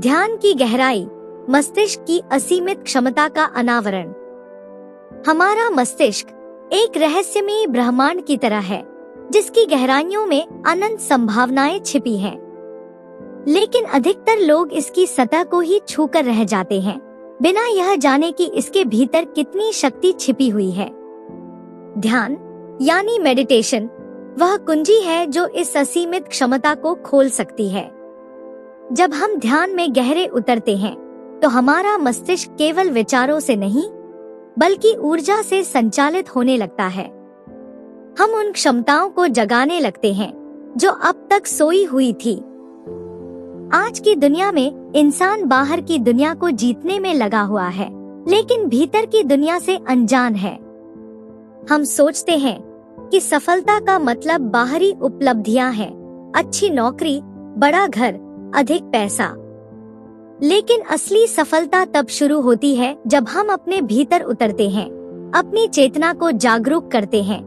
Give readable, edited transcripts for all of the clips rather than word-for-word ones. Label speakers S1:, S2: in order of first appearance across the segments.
S1: ध्यान की गहराई, मस्तिष्क की असीमित क्षमता का अनावरण। हमारा मस्तिष्क एक रहस्यमयी ब्रह्मांड की तरह है, जिसकी गहराइयों में अनंत संभावनाएं छिपी हैं। लेकिन अधिकतर लोग इसकी सतह को ही छूकर रह जाते हैं, बिना यह जाने कि इसके भीतर कितनी शक्ति छिपी हुई है। ध्यान यानी मेडिटेशन वह कुंजी है जो इस असीमित क्षमता को खोल सकती है। जब हम ध्यान में गहरे उतरते हैं, तो हमारा मस्तिष्क केवल विचारों से नहीं, बल्कि ऊर्जा से संचालित होने लगता है। हम उन क्षमताओं को जगाने लगते हैं जो अब तक सोई हुई थी। आज की दुनिया में इंसान बाहर की दुनिया को जीतने में लगा हुआ है, लेकिन भीतर की दुनिया से अनजान है। हम सोचते हैं कि सफलता का मतलब बाहरी उपलब्धियां हैं, अच्छी नौकरी, बड़ा घर, अधिक पैसा। लेकिन असली सफलता तब शुरू होती है जब हम अपने भीतर उतरते हैं, अपनी चेतना को जागरूक करते हैं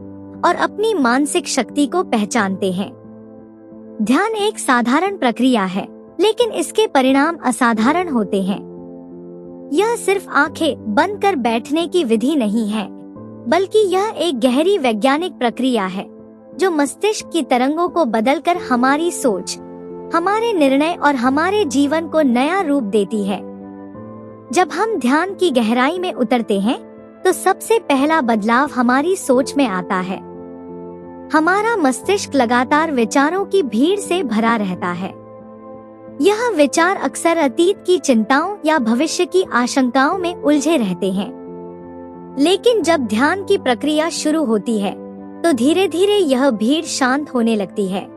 S1: और अपनी मानसिक शक्ति को पहचानते हैं। ध्यान एक साधारण प्रक्रिया है, लेकिन इसके परिणाम असाधारण होते हैं। यह सिर्फ आंखें बंद कर बैठने की विधि नहीं है, बल्कि यह एक गहरी वैज्ञानिक प्रक्रिया है जो मस्तिष्क की तरंगों को बदलकर हमारी सोच, हमारे निर्णय और हमारे जीवन को नया रूप देती है। जब हम ध्यान की गहराई में उतरते हैं, तो सबसे पहला बदलाव हमारी सोच में आता है। हमारा मस्तिष्क लगातार विचारों की भीड़ से भरा रहता है। यह विचार अक्सर अतीत की चिंताओं या भविष्य की आशंकाओं में उलझे रहते हैं। लेकिन जब ध्यान की प्रक्रिया शुरू होती है, तो धीरे धीरे यह भीड़ शांत होने लगती है।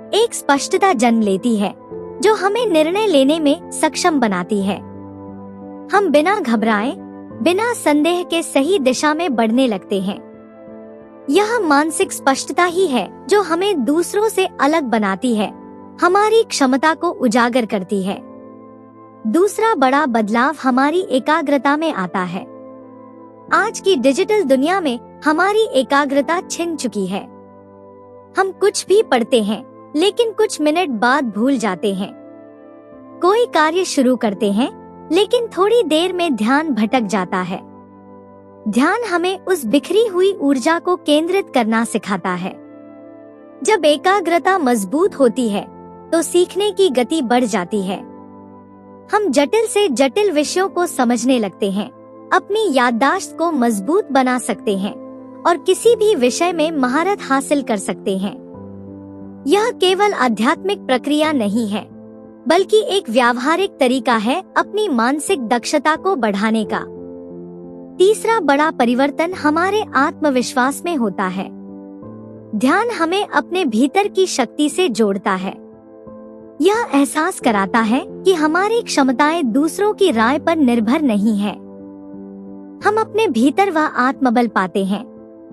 S1: एक स्पष्टता जन्म लेती है जो हमें निर्णय लेने में सक्षम बनाती है। हम बिना घबराए, बिना संदेह के सही दिशा में बढ़ने लगते हैं। यह मानसिक स्पष्टता ही है जो हमें दूसरों से अलग बनाती है, हमारी क्षमता को उजागर करती है। दूसरा बड़ा बदलाव हमारी एकाग्रता में आता है। आज की डिजिटल दुनिया में हमारी एकाग्रता छिन चुकी है। हम कुछ भी पढ़ते हैं, लेकिन कुछ मिनट बाद भूल जाते हैं। कोई कार्य शुरू करते हैं, लेकिन थोड़ी देर में ध्यान भटक जाता है। ध्यान हमें उस बिखरी हुई ऊर्जा को केंद्रित करना सिखाता है। जब एकाग्रता मजबूत होती है, तो सीखने की गति बढ़ जाती है। हम जटिल से जटिल विषयों को समझने लगते हैं, अपनी याददाश्त को मजबूत बना सकते हैं और किसी भी विषय में महारत हासिल कर सकते हैं। यह केवल आध्यात्मिक प्रक्रिया नहीं है, बल्कि एक व्यावहारिक तरीका है अपनी मानसिक दक्षता को बढ़ाने का। तीसरा बड़ा परिवर्तन हमारे आत्मविश्वास में होता है। ध्यान हमें अपने भीतर की शक्ति से जोड़ता है। यह एहसास कराता है कि हमारी क्षमताएं दूसरों की राय पर निर्भर नहीं है। हम अपने भीतर वह आत्मबल पाते हैं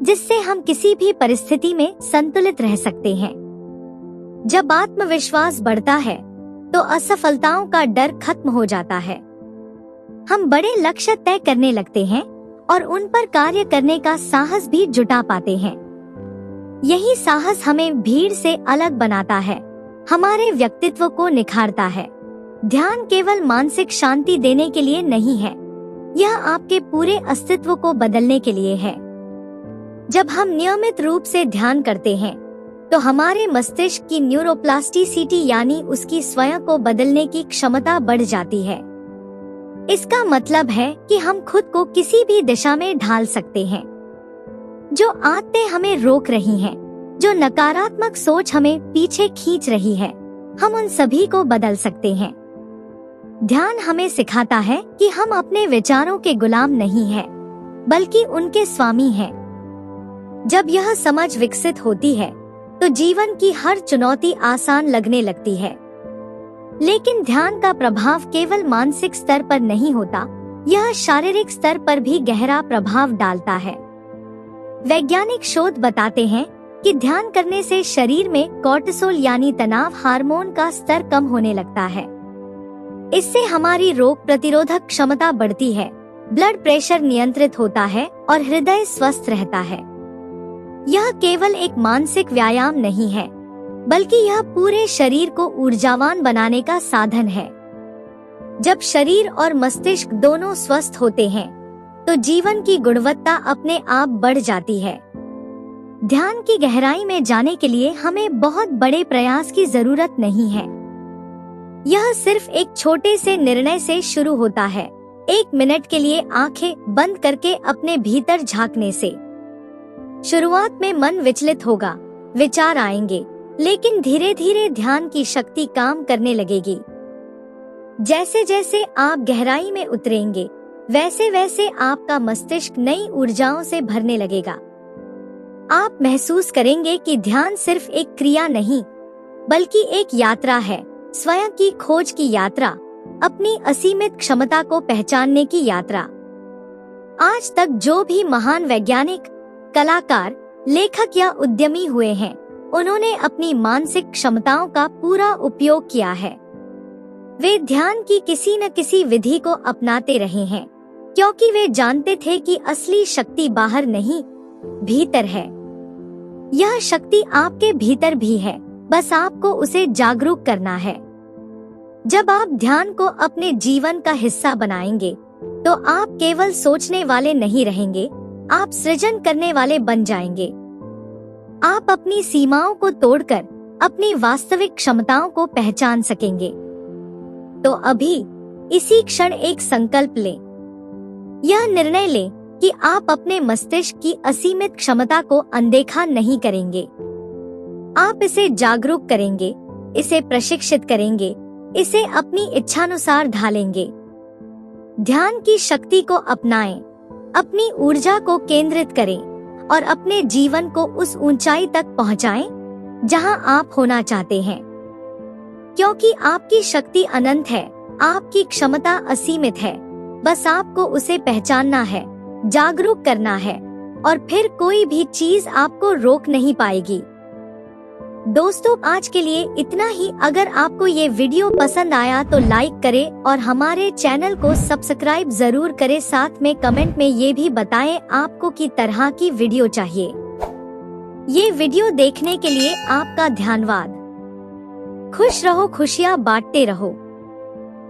S1: जिससे हम किसी भी परिस्थिति में संतुलित रह सकते हैं। जब आत्मविश्वास बढ़ता है, तो असफलताओं का डर खत्म हो जाता है। हम बड़े लक्ष्य तय करने लगते हैं और उन पर कार्य करने का साहस भी जुटा पाते हैं। यही साहस हमें भीड़ से अलग बनाता है, हमारे व्यक्तित्व को निखारता है। ध्यान केवल मानसिक शांति देने के लिए नहीं है, यह आपके पूरे अस्तित्व को बदलने के लिए है। जब हम नियमित रूप से ध्यान करते हैं, तो हमारे मस्तिष्क की न्यूरोप्लास्टिसिटी यानी उसकी स्वयं को बदलने की क्षमता बढ़ जाती है। इसका मतलब है कि हम खुद को किसी भी दिशा में ढाल सकते हैं। जो आदतें हमें रोक रही हैं, जो नकारात्मक सोच हमें पीछे खींच रही है, हम उन सभी को बदल सकते हैं। ध्यान हमें सिखाता है कि हम अपने विचारों के गुलाम नहीं हैं, बल्कि उनके स्वामी हैं। जब यह समझ विकसित होती है, तो जीवन की हर चुनौती आसान लगने लगती है। लेकिन ध्यान का प्रभाव केवल मानसिक स्तर पर नहीं होता, यह शारीरिक स्तर पर भी गहरा प्रभाव डालता है। वैज्ञानिक शोध बताते हैं कि ध्यान करने से शरीर में कोर्टिसोल यानी तनाव हार्मोन का स्तर कम होने लगता है। इससे हमारी रोग प्रतिरोधक क्षमता बढ़ती है, ब्लड प्रेशर नियंत्रित होता है और हृदय स्वस्थ रहता है। यह केवल एक मानसिक व्यायाम नहीं है, बल्कि यह पूरे शरीर को ऊर्जावान बनाने का साधन है। जब शरीर और मस्तिष्क दोनों स्वस्थ होते हैं तो जीवन की गुणवत्ता अपने आप बढ़ जाती है। ध्यान की गहराई में जाने के लिए हमें बहुत बड़े प्रयास की जरूरत नहीं है। यह सिर्फ एक छोटे से निर्णय से शुरू होता है। 1 मिनट के लिए आंखें बंद करके अपने भीतर झांकने से। शुरुआत में मन विचलित होगा, विचार आएंगे, लेकिन धीरे धीरे ध्यान की शक्ति काम करने लगेगी। जैसे जैसे आप गहराई में उतरेंगे, वैसे वैसे आपका मस्तिष्क नई ऊर्जाओं से भरने लगेगा। आप महसूस करेंगे कि ध्यान सिर्फ एक क्रिया नहीं, बल्कि एक यात्रा है, स्वयं की खोज की यात्रा, अपनी असीमित क्षमता को पहचानने की यात्रा। आज तक जो भी महान वैज्ञानिक, कलाकार, लेखक या उद्यमी हुए हैं, उन्होंने अपनी मानसिक क्षमताओं का पूरा उपयोग किया है। वे ध्यान की किसी न किसी विधि को अपनाते रहे हैं, क्योंकि वे जानते थे कि असली शक्ति बाहर नहीं, भीतर है। यह शक्ति आपके भीतर भी है, बस आपको उसे जागरूक करना है। जब आप ध्यान को अपने जीवन का हिस्सा बनाएंगे, तो आप केवल सोचने वाले नहीं रहेंगे, आप सृजन करने वाले बन जाएंगे। आप अपनी सीमाओं को तोड़कर अपनी वास्तविक क्षमताओं को पहचान सकेंगे। तो अभी इसी क्षण एक संकल्प लें। यह निर्णय लें कि आप अपने मस्तिष्क की असीमित क्षमता को अनदेखा नहीं करेंगे। आप इसे जागरूक करेंगे, इसे प्रशिक्षित करेंगे, इसे अपनी इच्छानुसार ढालेंगे। ध्यान की शक्ति को अपनाएं, अपनी ऊर्जा को केंद्रित करें और अपने जीवन को उस ऊंचाई तक पहुंचाएं जहां आप होना चाहते हैं। क्योंकि आपकी शक्ति अनंत है, आपकी क्षमता असीमित है, बस आपको उसे पहचानना है, जागरूक करना है, और फिर कोई भी चीज आपको रोक नहीं पाएगी। दोस्तों, आज के लिए इतना ही। अगर आपको ये वीडियो पसंद आया तो लाइक करें और हमारे चैनल को सब्सक्राइब जरूर करें। साथ में कमेंट में ये भी बताएं आपको किस तरह की वीडियो चाहिए। ये वीडियो देखने के लिए आपका धन्यवाद। खुश रहो, खुशियाँ बांटते रहो।